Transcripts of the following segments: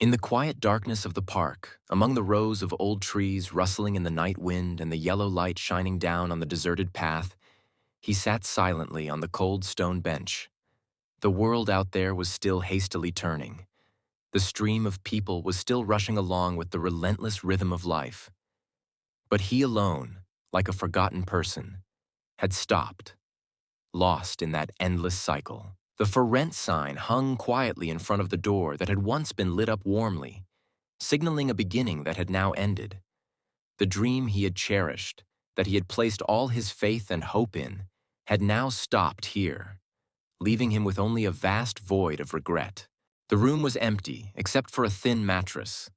In the quiet darkness of the park, among the rows of old trees rustling in the night wind and the yellow light shining down on the deserted path, he sat silently on the cold stone bench. The world out there was still hastily turning. The stream of people was still rushing along with the relentless rhythm of life. But he alone, like a forgotten person, had stopped, lost in that endless cycle. The for rent sign hung quietly in front of the door that had once been lit up warmly, signaling a beginning that had now ended. The dream he had cherished, that he had placed all his faith and hope in, had now stopped here, leaving him with only a vast void of regret. The room was empty, except for a thin mattress.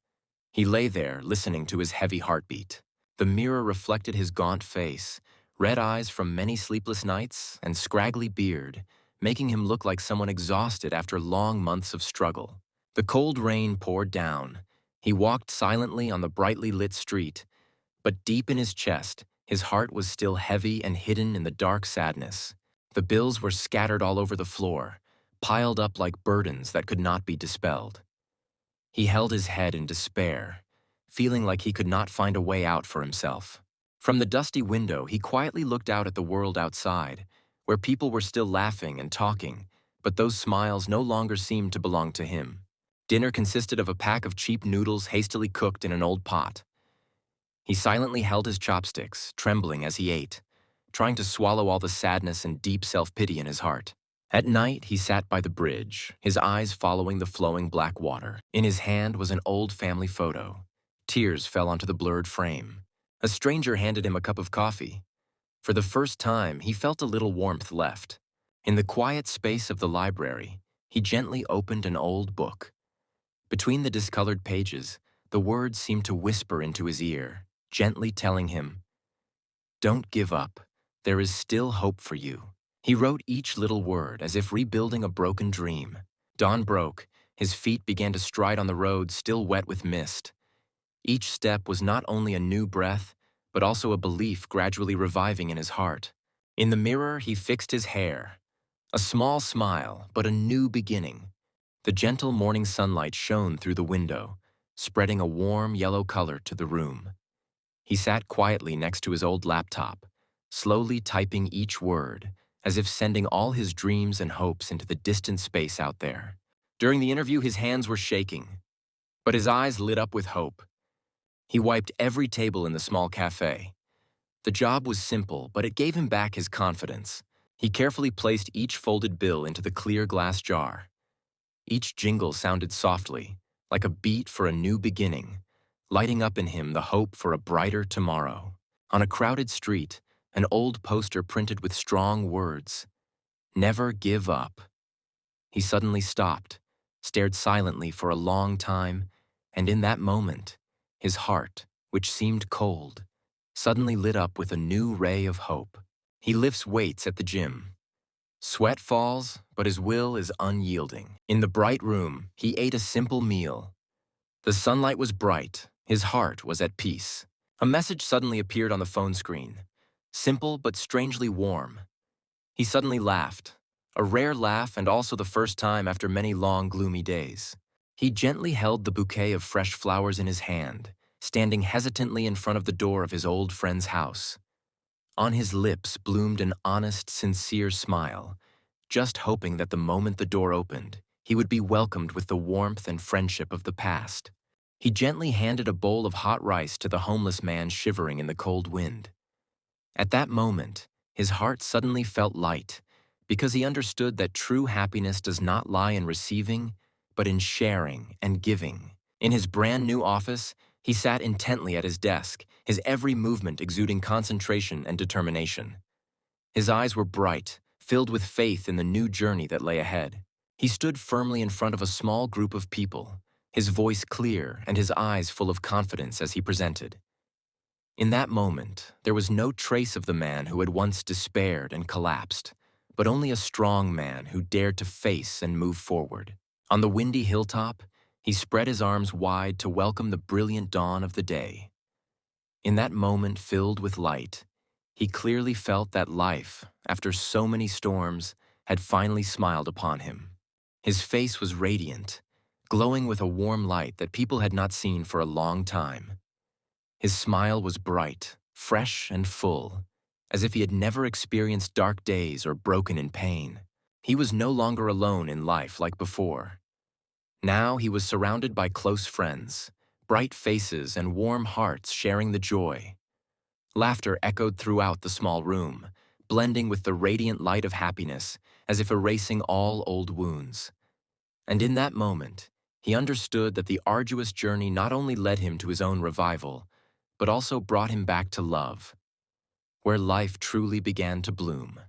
He lay there, listening to his heavy heartbeat. The mirror reflected his gaunt face, red eyes from many sleepless nights, and scraggly beard, making him look like someone exhausted after long months of struggle. The cold rain poured down. He walked silently on the brightly lit street, but deep in his chest, his heart was still heavy and hidden in the dark sadness. The bills were scattered all over the floor, piled up like burdens that could not be dispelled. He held his head in despair, feeling like he could not find a way out for himself. From the dusty window, he quietly looked out at the world outside, where people were still laughing and talking, but those smiles no longer seemed to belong to him. Dinner consisted of a pack of cheap noodles hastily cooked in an old pot. He silently held his chopsticks, trembling as he ate, trying to swallow all the sadness and deep self-pity in his heart. At night, he sat by the bridge, his eyes following the flowing black water. In his hand was an old family photo. Tears fell onto the blurred frame. A stranger handed him a cup of coffee. For the first time, he felt a little warmth left. In the quiet space of the library, he gently opened an old book. Between the discolored pages, the words seemed to whisper into his ear, gently telling him, "Don't give up. There is still hope for you." He wrote each little word as if rebuilding a broken dream. Dawn broke. His feet began to stride on the road still wet with mist. Each step was not only a new breath, but also a belief gradually reviving in his heart. In the mirror, he fixed his hair. A small smile, but a new beginning. The gentle morning sunlight shone through the window, spreading a warm yellow color to the room. He sat quietly next to his old laptop, slowly typing each word, as if sending all his dreams and hopes into the distant space out there. During the interview, his hands were shaking, but his eyes lit up with hope. He wiped every table in the small cafe. The job was simple, but it gave him back his confidence. He carefully placed each folded bill into the clear glass jar. Each jingle sounded softly, like a beat for a new beginning, lighting up in him the hope for a brighter tomorrow. On a crowded street, an old poster printed with strong words, "Never give up." He suddenly stopped, stared silently for a long time, and in that moment, his heart, which seemed cold, suddenly lit up with a new ray of hope. He lifts weights at the gym. Sweat falls, but his will is unyielding. In the bright room, he ate a simple meal. The sunlight was bright, his heart was at peace. A message suddenly appeared on the phone screen, simple but strangely warm. He suddenly laughed, a rare laugh and also the first time after many long, gloomy days. He gently held the bouquet of fresh flowers in his hand, standing hesitantly in front of the door of his old friend's house. On his lips bloomed an honest, sincere smile, just hoping that the moment the door opened, he would be welcomed with the warmth and friendship of the past. He gently handed a bowl of hot rice to the homeless man shivering in the cold wind. At that moment, his heart suddenly felt light, because he understood that true happiness does not lie in receiving, but in sharing and giving. In his brand new office, he sat intently at his desk, his every movement exuding concentration and determination. His eyes were bright, filled with faith in the new journey that lay ahead. He stood firmly in front of a small group of people, his voice clear and his eyes full of confidence as he presented. In that moment, there was no trace of the man who had once despaired and collapsed, but only a strong man who dared to face and move forward. On the windy hilltop, he spread his arms wide to welcome the brilliant dawn of the day. In that moment filled with light, he clearly felt that life, after so many storms, had finally smiled upon him. His face was radiant, glowing with a warm light that people had not seen for a long time. His smile was bright, fresh, and full, as if he had never experienced dark days or broken in pain. He was no longer alone in life like before. Now he was surrounded by close friends, bright faces and warm hearts sharing the joy. Laughter echoed throughout the small room, blending with the radiant light of happiness, as if erasing all old wounds. And in that moment, he understood that the arduous journey not only led him to his own revival, but also brought him back to love, where life truly began to bloom.